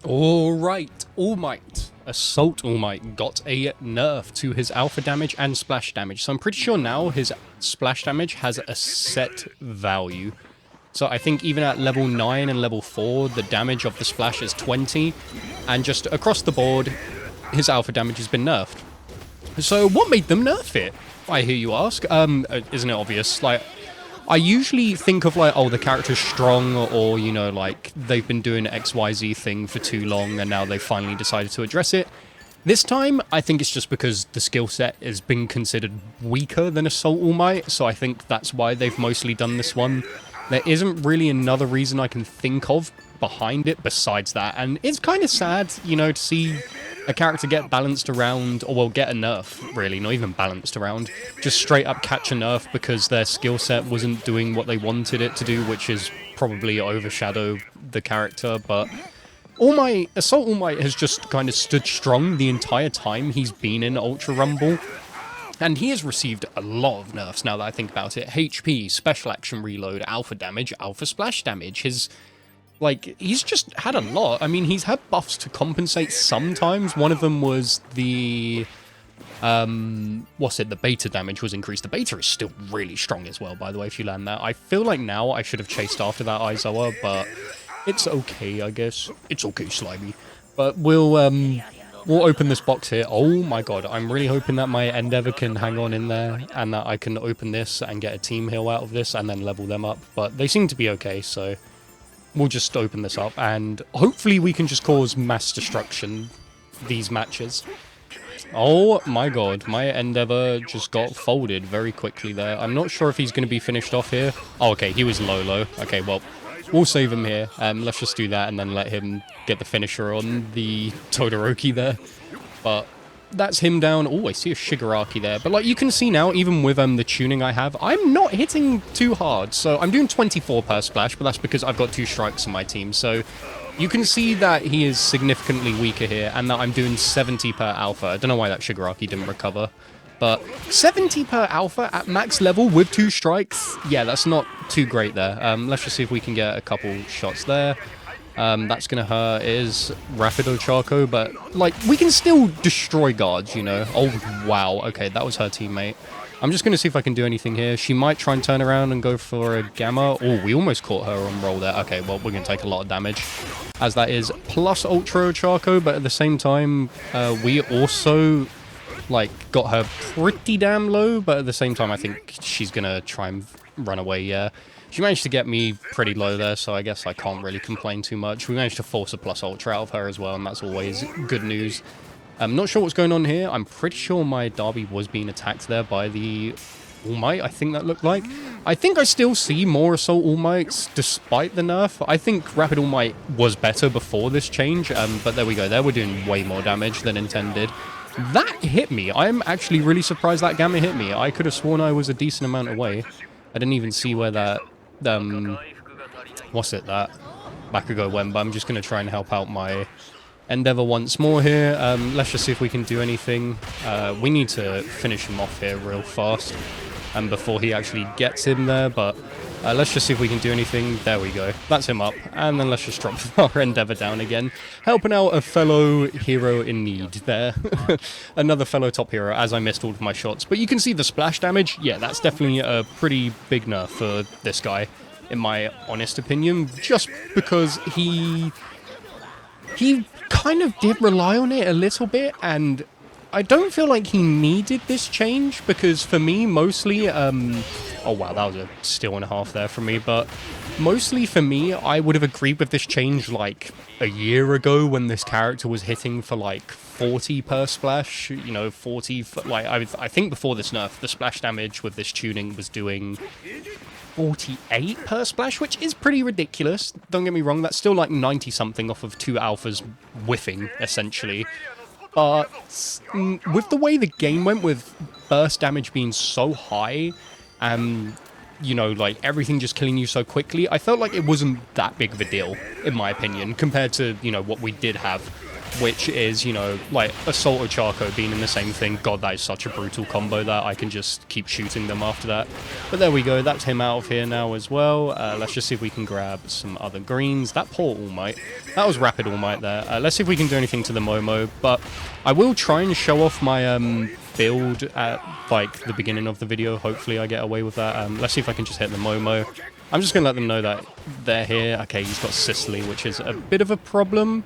Alright, All Might. Assault All Might got a nerf to his alpha damage and splash damage. So I'm pretty sure now his splash damage has a set value. So I think even at level 9 and level 4, the damage of the splash is 20. And just across the board, his alpha damage has been nerfed. So what made them nerf it? I hear you ask. Isn't it obvious? Like, I usually think of like, oh, the character's strong, or, you know, like, they've been doing XYZ thing for too long and now they finally decided to address it. This time, I think it's just because the skill set has been considered weaker than Assault All Might, so I think that's why they've mostly done this one. There isn't really another reason I can think of behind it besides that, and it's kind of sad, you know, to see a character get balanced around, or well, get a nerf, really, not even balanced around, just straight up catch a nerf because their skill set wasn't doing what they wanted it to do, which is probably overshadow the character. But Assault All Might has just kind of stood strong the entire time he's been in Ultra Rumble. And he has received a lot of nerfs now that I think about it. HP, Special Action Reload, Alpha Damage, Alpha Splash Damage. He's just had a lot. I mean, he's had buffs to compensate sometimes. One of them was the... the beta damage was increased. The beta is still really strong as well, by the way, if you land that. I feel like now I should have chased after that Aizawa, but it's okay, I guess. It's okay, Slimy. But we'll open this box here. Oh my god, I'm really hoping that my Endeavor can hang on in there, and that I can open this and get a team heal out of this, and then level them up. But they seem to be okay, so we'll just open this up, and hopefully we can just cause mass destruction these matches. Oh my god, my Endeavor just got folded very quickly there. I'm not sure if he's going to be finished off here. Oh, okay, he was low. Okay, well, we'll save him here. Let's just do that and then let him get the finisher on the Todoroki there. But that's him down. Oh, I see a Shigaraki there. But like you can see now, even with the tuning I have, I'm not hitting too hard. So I'm doing 24 per splash, but that's because I've got 2 strikes in my team. So you can see that he is significantly weaker here, and that I'm doing 70 per alpha. I don't know why that Shigaraki didn't recover. But 70 per alpha at max level with 2 strikes, yeah, that's not too great there. Let's just see if we can get a couple shots there. That's going to hurt. It is rapid ochaco, but, like, we can still destroy guards, you know. Oh, wow. Okay, that was her teammate. I'm just going to see if I can do anything here. She might try and turn around and go for a gamma. Oh, we almost caught her on roll there. Okay, well, we're going to take a lot of damage, as that is plus ultra ochaco, but at the same time, we also, like, got her pretty damn low, but at the same time, I think she's going to try and run away, yeah. She managed to get me pretty low there, so I guess I can't really complain too much. We managed to force a plus ultra out of her as well, and that's always good news. I'm not sure what's going on here. I'm pretty sure my Dabi was being attacked there by the All Might, I think that looked like. I think I still see more Assault All Mights despite the nerf. I think Rapid All Might was better before this change, but there we go. There we're doing way more damage than intended. That hit me. I'm actually really surprised that gamma hit me. I could have sworn I was a decent amount away. I didn't even see where that, that bakugo went, but I'm just going to try and help out my Endeavor once more here. Let's just see if we can do anything. We need to finish him off here real fast, and before he actually gets him there, but let's just see if we can do anything. There we go. That's him up, and then let's just drop our Endeavor down again, helping out a fellow hero in need there. Another fellow top hero, as I missed all of my shots. But you can see the splash damage. Yeah, that's definitely a pretty big nerf for this guy, in my honest opinion, just because he kind of did rely on it a little bit, and I don't feel like he needed this change, because for me, mostly, oh wow, that was a steal and a half there from me, but mostly for me, I would have agreed with this change like a year ago when this character was hitting for like 40 per splash, you know, 40, like, I think before this nerf, the splash damage with this tuning was doing 48 per splash, which is pretty ridiculous. Don't get me wrong, that's still like 90 something off of 2 alphas whiffing, essentially. But with the way the game went, with burst damage being so high, and, you know, like, everything just killing you so quickly, I felt like it wasn't that big of a deal, in my opinion, compared to, you know, what we did have which is, you know, like Assault Ochaco being in the same thing. God, that is such a brutal combo that I can just keep shooting them after that. But there we go, that's him out of here now as well. Let's just see if we can grab some other greens. That poor All Might. That was Rapid All Might there. Let's see if we can do anything to the Momo, but I will try and show off my build at like the beginning of the video. Hopefully I get away with that. Let's see if I can just hit the Momo. I'm just going to let them know that they're here. Okay, he's got Sicily, which is a bit of a problem.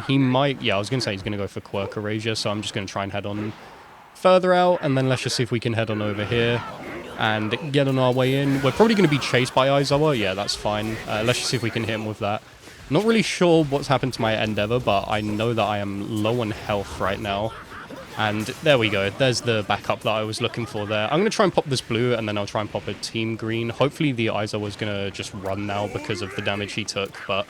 He might... Yeah, I was going to say he's going to go for Quirk Erasure, so I'm just going to try and head on further out, and then let's just see if we can head on over here and get on our way in. We're probably going to be chased by Aizawa. Yeah, that's fine. Let's just see if we can hit him with that. Not really sure what's happened to my Endeavor, but I know that I am low on health right now. And there we go. There's the backup that I was looking for there. I'm going to try and pop this blue, and then I'll try and pop a team green. Hopefully the Aizawa was going to just run now because of the damage he took, but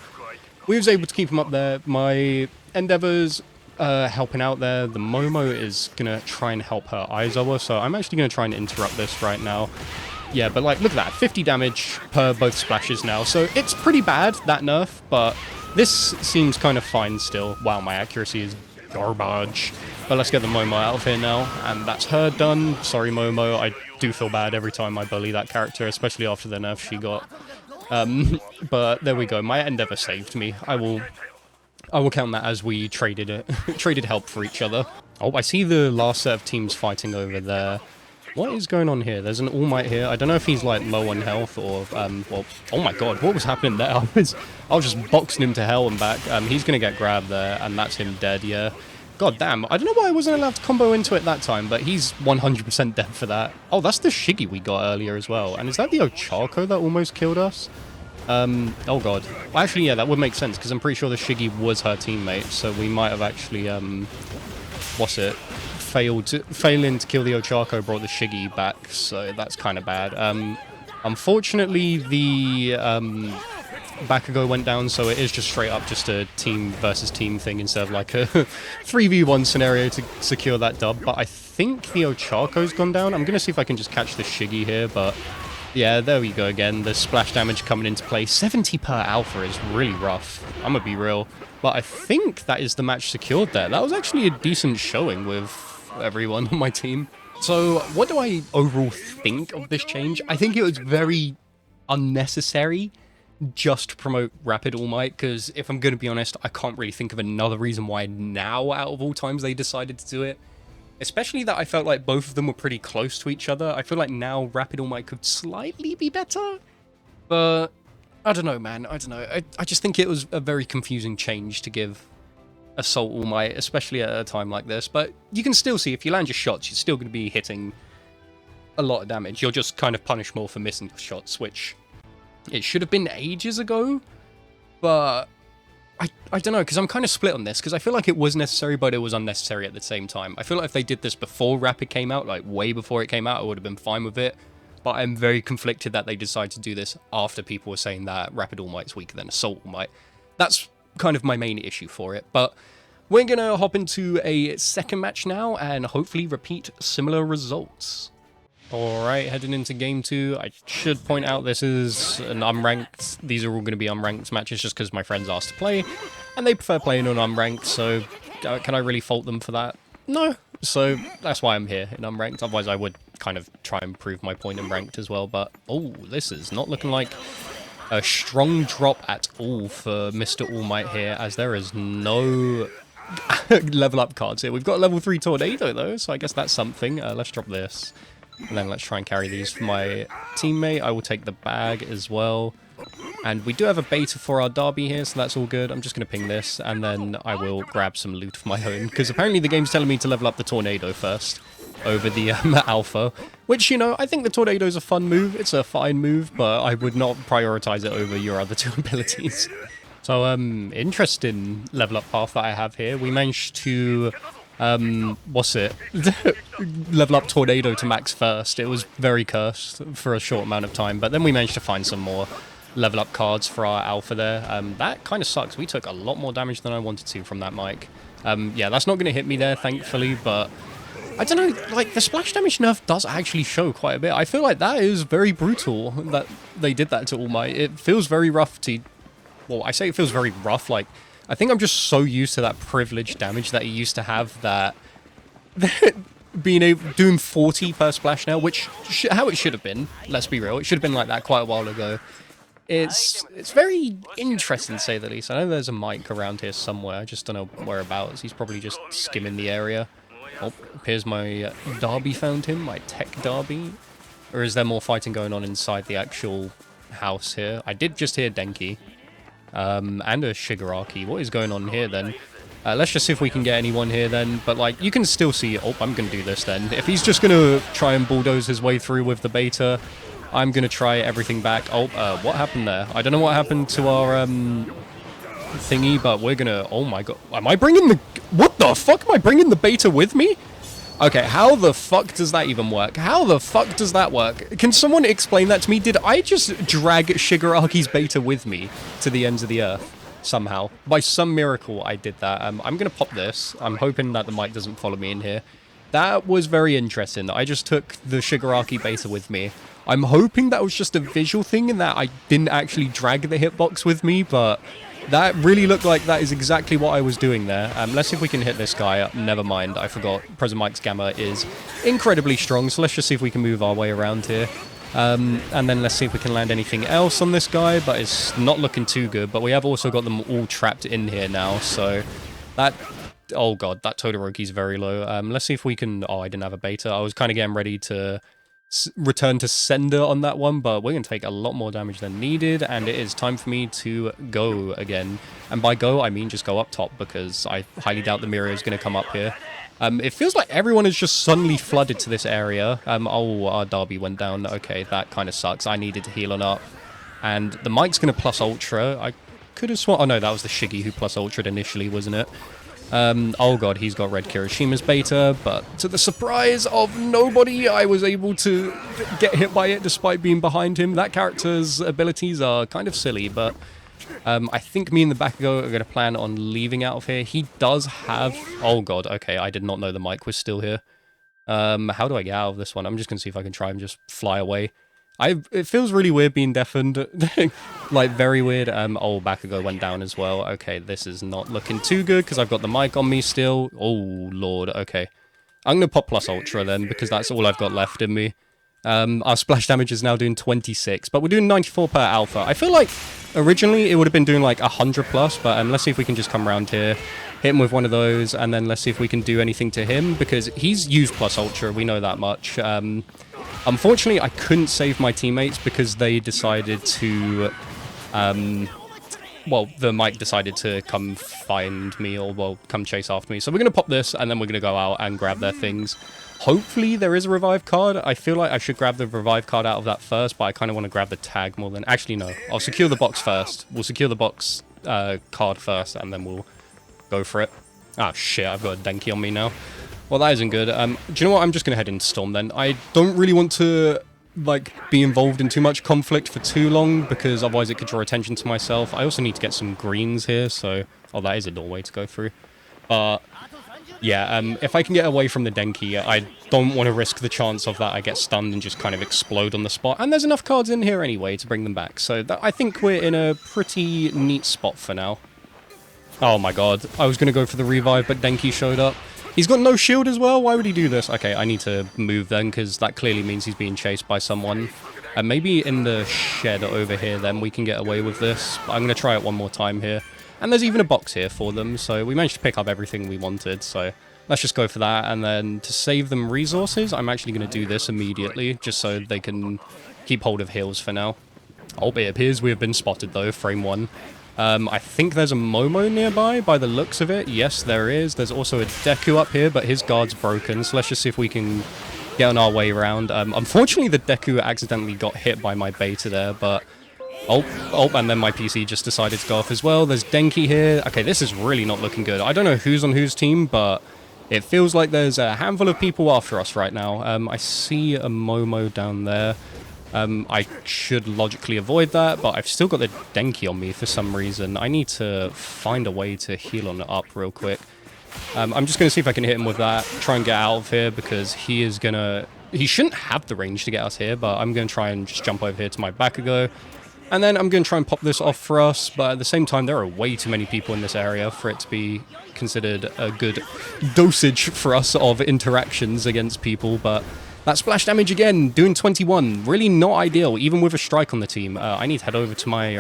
we was able to keep him up there. My Endeavor's helping out there. The Momo is going to try and help her Aizawa, so I'm actually going to try and interrupt this right now. Yeah, but like, look at that. 50 damage per both splashes now, so it's pretty bad, that nerf, but this seems kind of fine still. Wow, my accuracy is garbage. But let's get the Momo out of here now, and that's her done. Sorry, Momo, I do feel bad every time I bully that character, especially after the nerf she got. But there we go, my Endeavor saved me. I will count that as we traded traded help for each other. Oh, I see the last set of teams fighting over there. What is going on here? There's an All Might here. I don't know if he's like low on health or well, oh my god, what was happening there? I was just boxing him to hell and back. He's gonna get grabbed there, and that's him dead. Yeah. God damn, I don't know why I wasn't allowed to combo into it that time, but he's 100% dead for that. Oh, that's the Shiggy we got earlier as well. And is that the Ochaco that almost killed us? Oh god. Well, actually, yeah, that would make sense, because I'm pretty sure the Shiggy was her teammate, so we might have actually, what's it? Failing to kill the Ochaco brought the Shiggy back, so that's kind of bad. Unfortunately, the, Bakugo went down, so it is just straight up just a team versus team thing instead of like a 3v1 scenario to secure that dub. But I think the Ochaco's gone down. I'm going to see if I can just catch the Shiggy here, but yeah, there we go again. The splash damage coming into play. 70 per alpha is really rough. I'm going to be real. But I think that is the match secured there. That was actually a decent showing with everyone on my team. So what do I overall think of this change? I think it was very unnecessary just to promote Rapid All Might, because if I'm going to be honest, I can't really think of another reason why now, out of all times, they decided to do it. Especially that I felt like both of them were pretty close to each other. I feel like now Rapid All Might could slightly be better, but I don't know, man. I don't know. I just think it was a very confusing change to give Assault All Might, especially at a time like this. But you can still see if you land your shots, you're still going to be hitting a lot of damage. You're just kind of punished more for missing shots, which it should have been ages ago, but I don't know, because I'm kind of split on this, because I feel like it was necessary, but it was unnecessary at the same time. I feel like if they did this before Rapid came out, like way before it came out, I would have been fine with it, but I'm very conflicted that they decided to do this after people were saying that Rapid All Might's weaker than Assault All Might. That's kind of my main issue for it, but we're going to hop into a second match now, and hopefully repeat similar results. Alright, heading into game 2, I should point out this is an unranked, these are all going to be unranked matches just because my friends asked to play, and they prefer playing on unranked, so can I really fault them for that? No, so that's why I'm here in unranked, otherwise I would kind of try and prove my point in ranked as well, but oh, this is not looking like a strong drop at all for Mr. All Might here, as there is no level up cards here. We've got a level 3 Tornado though, so I guess that's something. Let's drop this. And then let's try and carry these for my teammate. I will take the bag as well. And we do have a beta for our Dabi here, so that's all good. I'm just going to ping this, and then I will grab some loot of my own. Because apparently the game's telling me to level up the Tornado first over the Alpha. Which, you know, I think the Tornado's a fun move. It's a fine move, but I would not prioritize it over your other two abilities. So, interesting level up path that I have here. We managed to... what's it? level up Tornado to max first. It was very cursed for a short amount of time, but then we managed to find some more level up cards for our Alpha there. That kind of sucks. We took a lot more damage than I wanted to from that mic. Yeah, that's not going to hit me there, thankfully, but I don't know, like, the splash damage nerf does actually show quite a bit. I feel like that is very brutal that they did that to All Might. It feels very rough to... Well, I say it feels very rough, like, I think I'm just so used to that privileged damage that he used to have that being able doing 40 per splash now, which how it should have been. Let's be real, it should have been like that quite a while ago. It's very interesting to say the least. I know there's a mic around here somewhere. I just don't know whereabouts. He's probably just skimming the area. Oh, appears my Dabi found him, my tech Dabi. Or is there more fighting going on inside the actual house here? I did just hear Denki. And a Shigaraki. What is going on here then? Let's just see if we can get anyone here then. But like, you can still see... Oh, I'm going to do this then. If he's just going to try and bulldoze his way through with the beta, I'm going to try everything back. Oh, what happened there? I don't know what happened to our thingy, but we're going to... Oh my god. Am I bringing the... What the fuck? Am I bringing the beta with me? Okay, how the fuck does that even work? How the fuck does that work? Can someone explain that to me? Did I just drag Shigaraki's beta with me to the ends of the earth? Somehow. By some miracle, I did that. I'm going to pop this. I'm hoping that the mic doesn't follow me in here. That was very interesting. I just took the Shigaraki beta with me. I'm hoping that was just a visual thing and that I didn't actually drag the hitbox with me, but that really looked like that is exactly what I was doing there. Let's see if we can hit this guy. Never mind, I forgot. President Mike's Gamma is incredibly strong, so let's just see if we can move our way around here. And then let's see if we can land anything else on this guy, but it's not looking too good. But we have also got them all trapped in here now, so that... Oh god, that Todoroki's very low. Let's see if we can... Oh, I didn't have a beta. I was kind of getting ready to return to sender on that one, but we're going to take a lot more damage than needed, and it is time for me to go again. And by go, I mean just go up top, because I highly doubt the mirio is going to come up here. It feels like everyone has just suddenly flooded to this area. Oh, our Dabi went down. Okay, that kind of sucks. I needed to heal on up. And the mic's going to plus ultra. I could have sworn... Oh, no, that was the Shiggy who plus ultra'd initially, wasn't it? Oh god, he's got red Kirishima's beta, but to the surprise of nobody, I was able to get hit by it despite being behind him. That character's abilities are kind of silly, but... I think me and the Bakugo are going to plan on leaving out of here. He does have... Oh god, okay, I did not know the mic was still here. How do I get out of this one? I'm just going to see if I can try and just fly away. It feels really weird being deafened. Like, very weird. Oh, Bakugo went down as well. Okay, this is not looking too good because I've got the mic on me still. Oh, lord, okay. I'm going to pop plus ultra then because that's all I've got left in me. Our splash damage is now doing 26, but we're doing 94 per alpha. I feel like originally it would have been doing like 100 plus, but let's see if we can just come around here, hit him with one of those, and then let's see if we can do anything to him, because he's used plus ultra, we know that much. Unfortunately, I couldn't save my teammates because they decided to... well, the mic decided to come find me, or, well, come chase after me. So we're going to pop this, and then we're going to go out and grab their things. Hopefully there is a revive card. I feel like I should grab the revive card out of that first, but I kind of want to grab the tag more than... Actually, no. I'll secure the box first. We'll secure the box card first, and then we'll go for it. Ah, shit, I've got a Denki on me now. Well, that isn't good. Do you know what? I'm just going to head into Storm then. I don't really want to, like, be involved in too much conflict for too long, because otherwise it could draw attention to myself. I also need to get some greens here, so... Oh, that is a doorway to go through. But... yeah, if I can get away from the Denki, I don't want to risk the chance of that I get stunned and just kind of explode on the spot. And there's enough cards in here anyway to bring them back. So I think we're in a pretty neat spot for now. Oh my god. I was going to go for the revive, but Denki showed up. He's got no shield as well? Why would he do this? Okay, I need to move then, because that clearly means he's being chased by someone. And maybe in the shed over here then we can get away with this. I'm going to try it one more time here. And there's even a box here for them, so we managed to pick up everything we wanted, so let's just go for that. And then to save them resources, I'm actually going to do this immediately, just so they can keep hold of heals for now. Oh, it appears we have been spotted, though, frame 1. I think there's a Momo nearby, by the looks of it. Yes, there is. There's also a Deku up here, but his guard's broken, so let's just see if we can get on our way around. Unfortunately, the Deku accidentally got hit by my beta there, but... Oh, and then my PC just decided to go off as well. There's Denki here. Okay, this is really not looking good. I don't know who's on whose team, but it feels like there's a handful of people after us right now. I see a Momo down there. I should logically avoid that, but I've still got the Denki on me for some reason. I need to find a way to heal on it up real quick. I'm just going to see if I can hit him with that, try and get out of here, because he is going to... He shouldn't have the range to get us here, but I'm going to try and just jump over here to my Bakugo. And then I'm going to try and pop this off for us, but at the same time, there are way too many people in this area for it to be considered a good dosage for us of interactions against people, but that splash damage again, doing 21, really not ideal, even with a strike on the team. I need to head over to my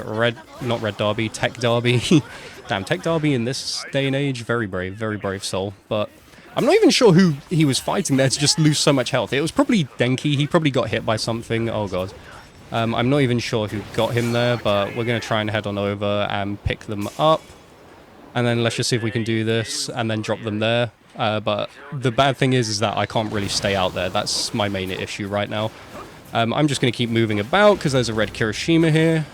tech derby. Damn, tech derby in this day and age, very brave soul, but I'm not even sure who he was fighting there to just lose so much health. It was probably Denki, he probably got hit by something, oh god. I'm not even sure who got him there, but we're going to try and head on over and pick them up. And then let's just see if we can do this and then drop them there. But the bad thing is that I can't really stay out there. That's my main issue right now. I'm just going to keep moving about because there's a red Kirishima here.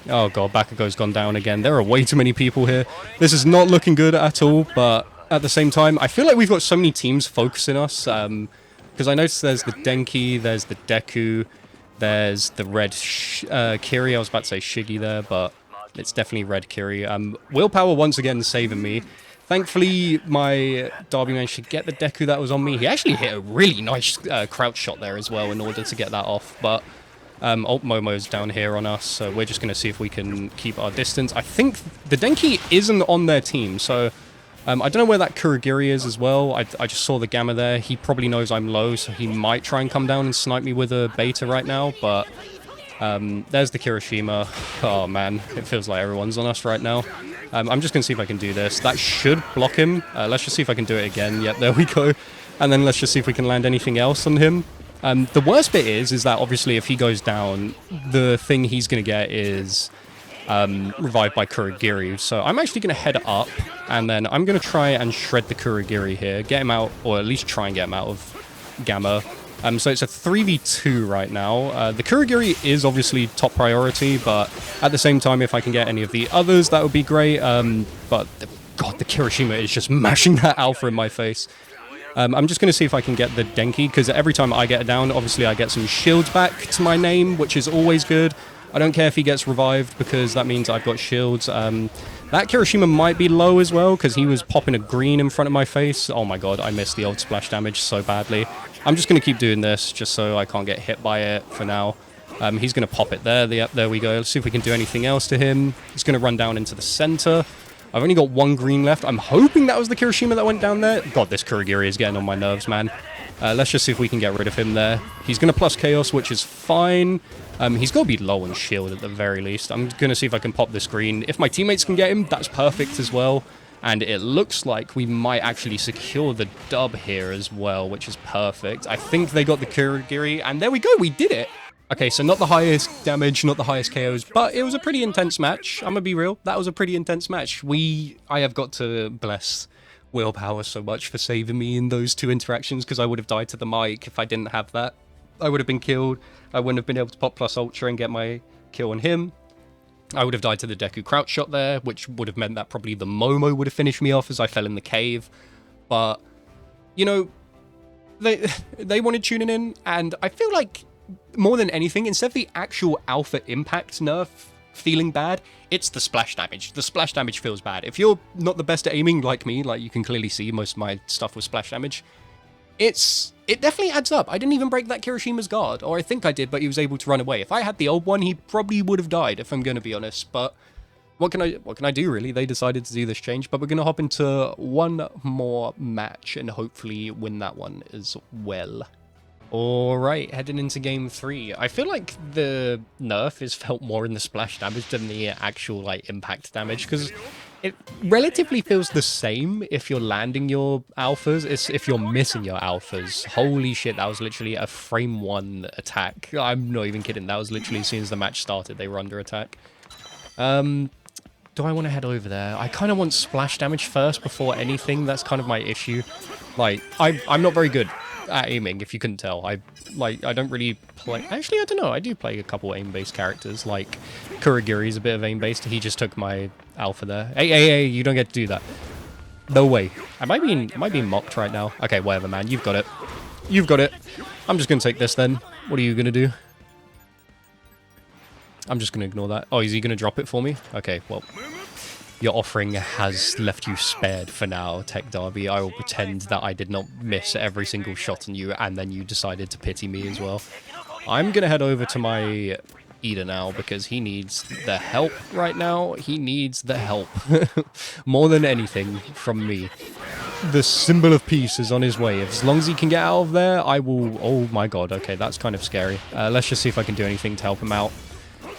Oh god, Bakugo's gone down again. There are way too many people here. This is not looking good at all, but at the same time, I feel like we've got so many teams focusing us. Because I noticed there's the Denki, there's the Deku, there's the red Kiri. I was about to say Shigi there, but it's definitely red Kiri. Willpower once again saving me. Thankfully, my Derby managed to get the Deku that was on me. He actually hit a really nice crouch shot there as well in order to get that off. But Alt Momo's down here on us, so we're just going to see if we can keep our distance. I think the Denki isn't on their team, so I don't know where that Kurogiri is as well. I just saw the Gamma there. He probably knows I'm low, so he might try and come down and snipe me with a beta right now, but there's the Kirishima. Oh man, it feels like everyone's on us right now. I'm just going to see if I can do this. That should block him. Let's just see if I can do it again. Yep, there we go. And then let's just see if we can land anything else on him. The worst bit is that obviously if he goes down, the thing he's going to get is revived by Kurogiri. So I'm actually going to head up, and then I'm going to try and shred the Kurogiri here, get him out, or at least try and get him out of Gamma. So it's a 3v2 right now. The Kurogiri is obviously top priority, but at the same time, if I can get any of the others, that would be great. But god, the Kirishima is just mashing that alpha in my face. I'm just going to see if I can get the Denki, because every time I get it down, obviously I get some shields back to my name, which is always good. I don't care if he gets revived, because that means I've got shields. That Kirishima might be low as well, because he was popping a green in front of my face. Oh my god, I missed the old splash damage so badly. I'm just going to keep doing this, just so I can't get hit by it for now. He's going to pop it there. Yep, there we go. Let's see if we can do anything else to him. He's going to run down into the center. I've only got one green left. I'm hoping that was the Kirishima that went down there. God, this Kurogiri is getting on my nerves, man. Let's just see if we can get rid of him there. He's going to plus Chaos, which is fine. He's got to be low on shield at the very least. I'm going to see if I can pop this green. If my teammates can get him, that's perfect as well. And it looks like we might actually secure the dub here as well, which is perfect. I think they got the Kurogiri, and there we go, we did it! Okay, so not the highest damage, not the highest KOs, but it was a pretty intense match. I'm gonna be real, that was a pretty intense match. I have got to bless Willpower so much for saving me in those two interactions, because I would have died to the mic if I didn't have that. I would have been killed, I wouldn't have been able to pop plus Ultra and get my kill on him. I would have died to the Deku crouch shot there, which would have meant that probably the Momo would have finished me off as I fell in the cave. But, you know, they wanted tuning in, and I feel like, more than anything, instead of the actual alpha impact nerf feeling bad, it's the splash damage. The splash damage feels bad. If you're not the best at aiming like me, like you can clearly see most of my stuff with splash damage, it definitely adds up. I didn't even break that Kirishima's guard, or I think I did, but he was able to run away. If I had the old one, he probably would have died, if I'm going to be honest, but what can I do, really? They decided to do this change, but we're going to hop into one more match and hopefully win that one as well. Alright, heading into game 3. I feel like the nerf is felt more in the splash damage than the actual, like, impact damage, because it relatively feels the same if you're landing your alphas. It's if you're missing your alphas. Holy shit, that was literally a frame 1 attack. I'm not even kidding, that was literally as soon as the match started, they were under attack. Do I want to head over there? I kind of want splash damage first before anything. That's kind of my issue. Like, I'm not very good at aiming, if you couldn't tell. I don't really play... Actually, I don't know. I do play a couple aim-based characters. Like, Kurogiri's a bit of aim-based. He just took my alpha there. Hey, you don't get to do that. No way. Am I being mocked right now? Okay, whatever, man. You've got it. You've got it. I'm just going to take this then. What are you going to do? I'm just going to ignore that. Oh, is he going to drop it for me? Okay, well, your offering has left you spared for now, Tech Derby. I will pretend that I did not miss every single shot on you, and then you decided to pity me as well. I'm going to head over to my Ida now because he needs the help right now. He needs the help more than anything from me. The symbol of peace is on his way. As long as he can get out of there, I will... Oh my god, okay, that's kind of scary. Let's just see if I can do anything to help him out.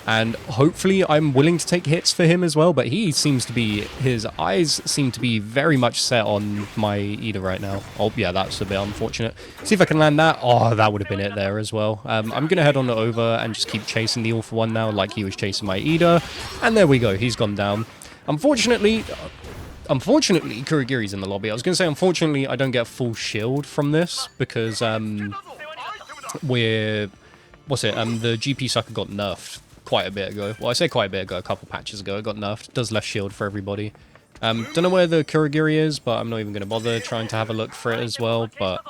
And hopefully I'm willing to take hits for him as well, but he seems to be... His eyes seem to be very much set on my Ida right now. Oh, yeah, that's a bit unfortunate. See if I can land that. Oh, that would have been it there as well. I'm going to head on over and just keep chasing the all-for-one now like he was chasing my Ida. And there we go, he's gone down. Unfortunately, Kurogiri's in the lobby. I was going to say, unfortunately, I don't get a full shield from this because we're... What's it? The GP sucker got nerfed quite a bit ago. Well, I say quite a bit ago, a couple patches ago. It got nerfed. It does less shield for everybody. Don't know where the Kurogiri is, but I'm not even going to bother trying to have a look for it as well. But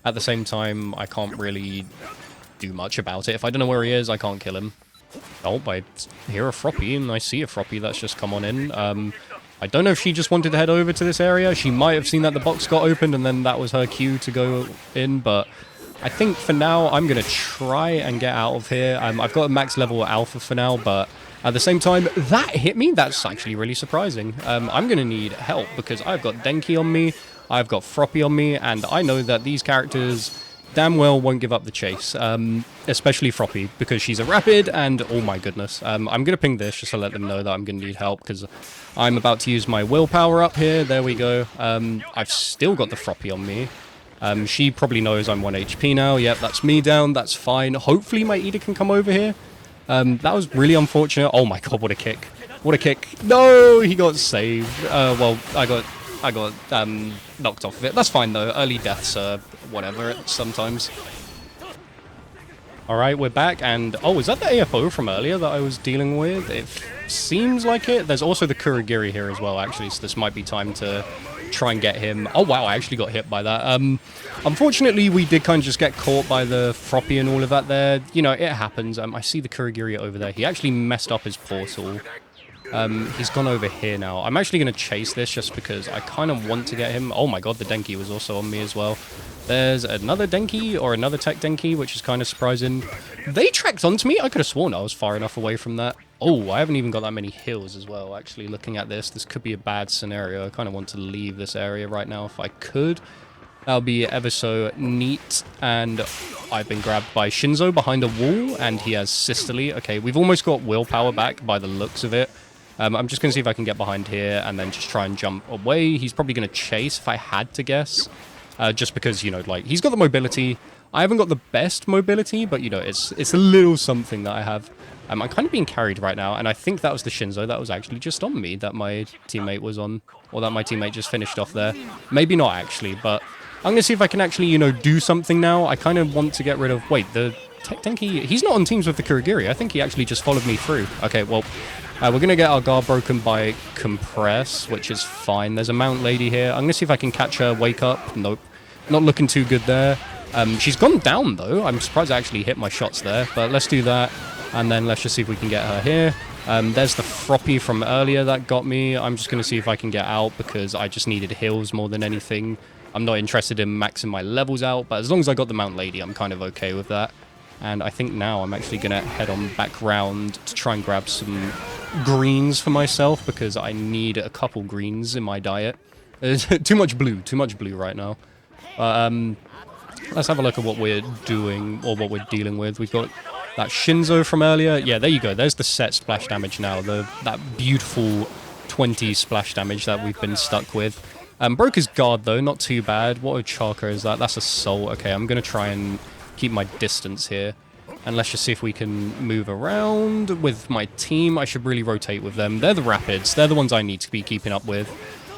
at the same time, I can't really do much about it. If I don't know where he is, I can't kill him. Oh, I hear a Froppy, and I see a Froppy that's just come on in. I don't know if she just wanted to head over to this area. She might have seen that the box got opened, and then that was her cue to go in, but... I think for now, I'm going to try and get out of here. I've got a max level alpha for now, but at the same time, that hit me. That's actually really surprising. I'm going to need help because I've got Denki on me, I've got Froppy on me, and I know that these characters damn well won't give up the chase, especially Froppy, because she's a rapid, and oh my goodness. I'm going to ping this just to let them know that I'm going to need help, because I'm about to use my willpower up here. There we go. I've still got the Froppy on me. She probably knows I'm 1 HP now. Yep, that's me down. That's fine. Hopefully my Ida can come over here. That was really unfortunate. Oh my god, what a kick. What a kick. No, he got saved. Well, I got knocked off of it. That's fine though. Early deaths are whatever sometimes. Alright, we're back, and... Oh, is that the AFO from earlier that I was dealing with? It seems like it. There's also the Kurogiri here as well, actually, so this might be time to try and get him. Oh, wow, I actually got hit by that. Unfortunately, we did kind of just get caught by the Froppy and all of that there. You know, it happens. I see the Kurogiri over there. He actually messed up his portal. He's gone over here now. I'm actually going to chase this just because I kind of want to get him. Oh my god, the Denki was also on me as well. There's another Denki, or another tech Denki, which is kind of surprising. They tracked onto me? I could have sworn I was far enough away from that. Oh, I haven't even got that many heals as well. Actually, looking at this, this could be a bad scenario. I kind of want to leave this area right now if I could. That would be ever so neat. And I've been grabbed by Shinzo behind a wall, and he has Sisterly. Okay, we've almost got willpower back by the looks of it. I'm just going to see if I can get behind here and then just try and jump away. He's probably going to chase if I had to guess. Just because, you know, like, he's got the mobility. I haven't got the best mobility, but, you know, it's a little something that I have. I'm kind of being carried right now, and I think that was the Shinzo that was actually just on me that my teammate was on, or that my teammate just finished off there. Maybe not, actually, but I'm going to see if I can actually, you know, do something now. I kind of want to get rid of... Wait, the Denki... He's not on teams with the Kurogiri. I think he actually just followed me through. Okay, well... we're going to get our guard broken by Compress, which is fine. There's a Mount Lady here. I'm going to see if I can catch her, wake up. Nope. Not looking too good there. She's gone down, though. I'm surprised I actually hit my shots there. But let's do that. And then let's just see if we can get her here. There's the Froppy from earlier that got me. I'm just going to see if I can get out because I just needed heals more than anything. I'm not interested in maxing my levels out. But as long as I got the Mount Lady, I'm kind of okay with that. And I think now I'm actually going to head on back round to try and grab some greens for myself because I need a couple greens in my diet. There's too much blue right now. But let's have a look at what we're doing or what we're dealing with. We've got that Shinzo from earlier. Yeah, there you go. There's the set splash damage now. That beautiful 20 splash damage that we've been stuck with. Broke his guard though, not too bad. What ochaco is that? That's Assault. Okay, I'm going to try and keep my distance here. And let's just see if we can move around with my team. I should really rotate with them. They're the Rapids. They're the ones I need to be keeping up with.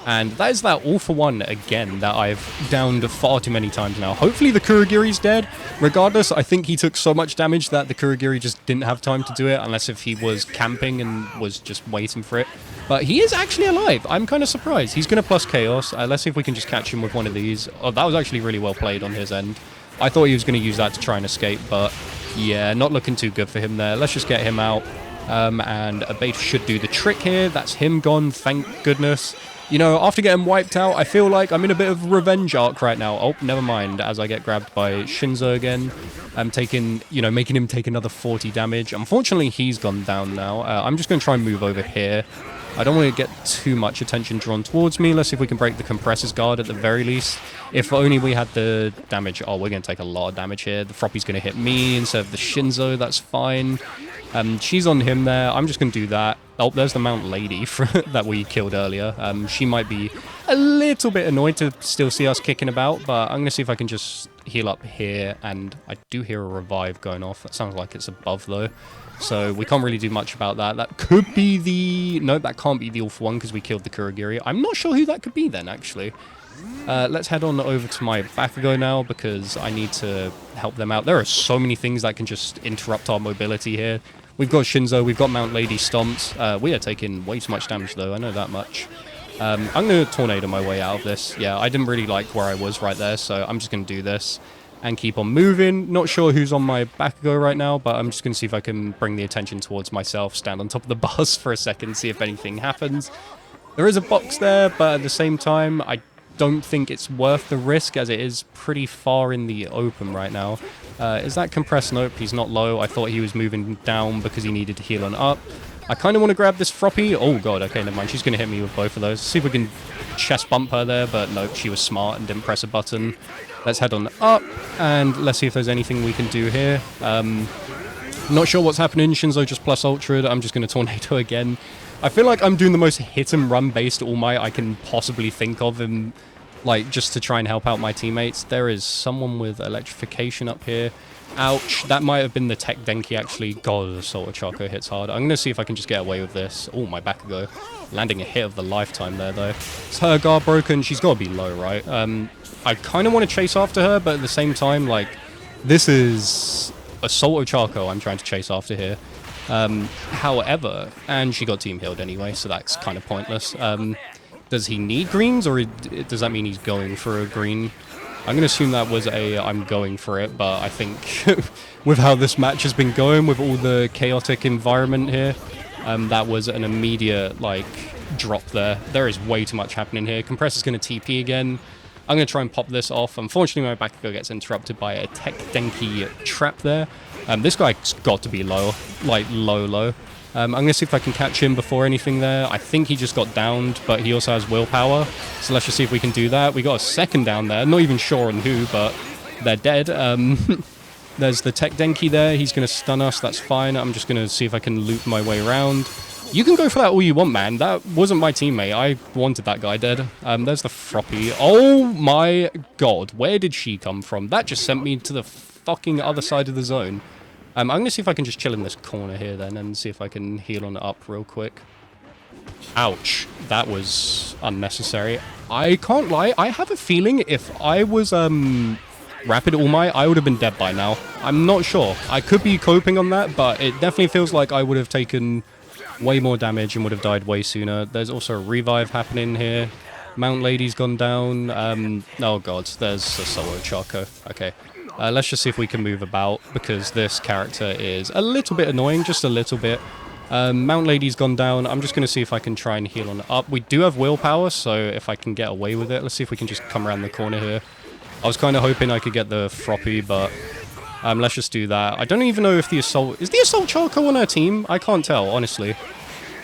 And that is that all-for-one again that I've downed far too many times now. Hopefully the Kurogiri's dead. Regardless, I think he took so much damage that the Kurogiri just didn't have time to do it, unless if he was camping and was just waiting for it. But he is actually alive. I'm kind of surprised. He's going to plus Chaos. Let's see if we can just catch him with one of these. Oh, that was actually really well played on his end. I thought he was going to use that to try and escape, but yeah, not looking too good for him there. Let's just get him out. And a bait should do the trick here. That's him gone, thank goodness. You know, after getting wiped out, I feel like I'm in a bit of revenge arc right now. Oh, never mind, as I get grabbed by Shinzo again. I'm taking, you know, making him take another 40 damage. Unfortunately, he's gone down now. I'm just going to try and move over here. I don't want to get too much attention drawn towards me. Let's see if we can break the compressor's guard at the very least. If only we had the damage. Oh, we're going to take a lot of damage here. The Froppy's going to hit me instead of the Shinzo. That's fine. She's on him there. I'm just going to do that. Oh, there's the Mount Lady that we killed earlier. She might be a little bit annoyed to still see us kicking about, but I'm going to see if I can just heal up here. And I do hear a revive going off. That sounds like it's above, though. So we can't really do much about that. That could be the... No, that can't be the All-For One because we killed the Kurogiri. I'm not sure who that could be then, actually. Let's head on over to my Bakugo now because I need to help them out. There are so many things that can just interrupt our mobility here. We've got Shinzo, we've got Mount Lady stomped. We are taking way too much damage though, I know that much. I'm going to tornado my way out of this. Yeah, I didn't really like where I was right there, so I'm just going to do this and keep on moving. Not sure who's on my Bakugo right now, but I'm just going to see if I can bring the attention towards myself, stand on top of the bus for a second, see if anything happens. There is a box there, but at the same time, I don't think it's worth the risk as it is pretty far in the open right now. Is that compressed? Nope, he's not low. I thought he was moving down because he needed to heal on up. I kind of want to grab this Froppy. Oh god, okay, never mind. She's going to hit me with both of those. See if we can chest bump her there, but nope, she was smart and didn't press a button. Let's head on up, and let's see if there's anything we can do here. Not sure what's happening. Shinzo just plus ultra'd. I'm just going to tornado again. I feel like I'm doing the most hit and run based All Might I can possibly think of, and like just to try and help out my teammates. There is someone with electrification up here. Ouch, that might have been the tech denki actually. God, the Salt Ochaco hits hard. I'm going to see if I can just get away with this. Oh, my Bakugo. Landing a hit of the lifetime there, though. Is her guard broken? She's got to be low, right? I kind of want to chase after her, but at the same time, like, this is a Salt Ochaco I'm trying to chase after here. However, and she got team healed anyway, so that's kind of pointless. Does he need greens, or does that mean he's going for a green? I'm going to assume that was a I'm going for it, but I think with how this match has been going, with all the chaotic environment here, that was an immediate, like, drop there. There is way too much happening here. Compressor's going to TP again. I'm going to try and pop this off. Unfortunately, my Bakugo gets interrupted by a tech denki trap there. This guy's got to be low, like low. I'm going to see if I can catch him before anything there. I think he just got downed, but he also has willpower. So let's just see if we can do that. We got a second down there. Not even sure on who, but they're dead. There's the tech denki there. He's going to stun us. That's fine. I'm just going to see if I can loop my way around. You can go for that all you want, man. That wasn't my teammate. I wanted that guy dead. There's the Froppy. Oh my god. Where did she come from? That just sent me to the fucking other side of the zone. I'm going to see if I can just chill in this corner here then and see if I can heal on it up real quick. Ouch. That was unnecessary. I can't lie. I have a feeling if I was Rapid All Might, I would have been dead by now. I'm not sure. I could be coping on that, but it definitely feels like I would have taken way more damage and would have died way sooner. There's also a revive happening here. Mount Lady's gone down. Oh god, there's a solo Chaco. Okay. Let's just see if we can move about, because this character is a little bit annoying, just a little bit. Mount Lady's gone down. I'm just going to see if I can try and heal on it up. We do have willpower, so if I can get away with it, let's see if we can just come around the corner here. I was kind of hoping I could get the Froppy, but let's just do that. I don't even know if the Assault... Is the Assault Charco on our team? I can't tell, honestly.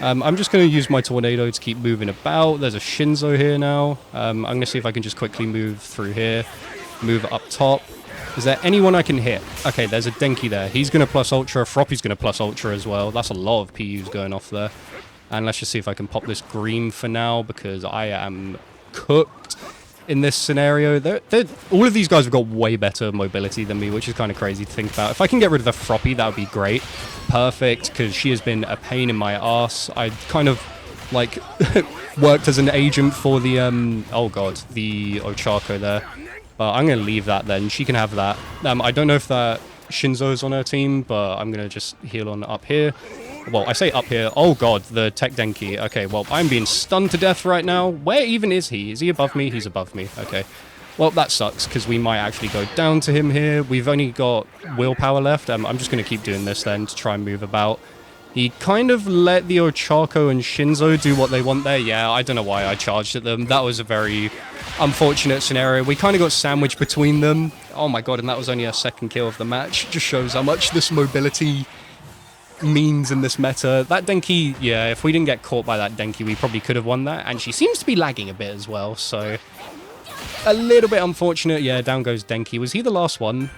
I'm just going to use my Tornado to keep moving about. There's a Shinzo here now. I'm going to see if I can just quickly move through here. Move up top. Is there anyone I can hit? Okay, there's a Denki there. He's going to plus Ultra. Froppy's going to plus Ultra as well. That's a lot of PUs going off there. And let's just see if I can pop this green for now, because I am cooked in this scenario. All of these guys have got way better mobility than me, which is kind of crazy to think about. If I can get rid of the Froppy, that would be great. Perfect, because she has been a pain in my ass. I kind of, like, worked as an agent for the, oh god, the Ochaco there. But I'm going to leave that then. She can have that. I don't know if that Shinzo's on her team, but I'm going to just heal on up here. Well, I say up here. Oh god, the Tech Denki. Okay, well, I'm being stunned to death right now. Where even is he? Is he above me? He's above me. Okay. Well, that sucks, because we might actually go down to him here. We've only got willpower left. I'm just going to keep doing this then to try and move about. He kind of let the Ochaco and Shinzo do what they want there. Yeah, I don't know why I charged at them. That was a very unfortunate scenario. We kind of got sandwiched between them. Oh my god, and that was only our second kill of the match. Just shows how much this mobility means in this meta. That Denki, yeah, if we didn't get caught by that Denki, we probably could have won that. And she seems to be lagging a bit as well, so a little bit unfortunate. Yeah, down goes Denki. Was he the last one?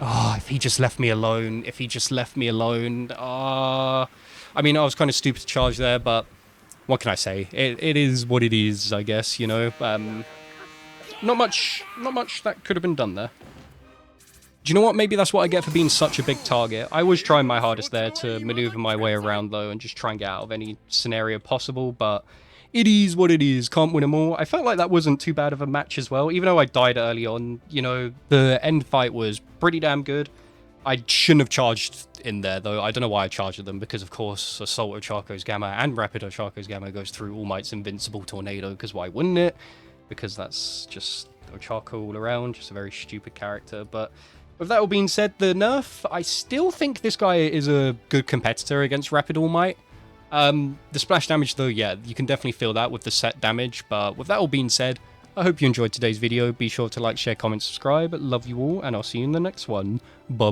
Oh, if he just left me alone. If he just left me alone. I mean, I was kind of stupid to charge there, but what can I say? It is what it is, I guess, you know. Not much that could have been done there. Do you know what? Maybe that's what I get for being such a big target. I was trying my hardest there to maneuver my way around, though, and just try and get out of any scenario possible, but it is what it is. Can't win them all. I felt like that wasn't too bad of a match as well. Even though I died early on, you know, the end fight was pretty damn good. I shouldn't have charged in there, though. I don't know why I charged at them, because, of course, Assault Ochaco's Gamma and Rapid Ochaco's Gamma goes through All Might's Invincible Tornado, because why wouldn't it? Because that's just Ochaco all around, just a very stupid character. But with that all being said, the nerf, I still think this guy is a good competitor against Rapid All Might. The splash damage, though, yeah, you can definitely feel that with the set damage. But with that all being said, I hope you enjoyed today's video. Be sure to like, share, comment, subscribe. Love you all, and I'll see you in the next one. Bye.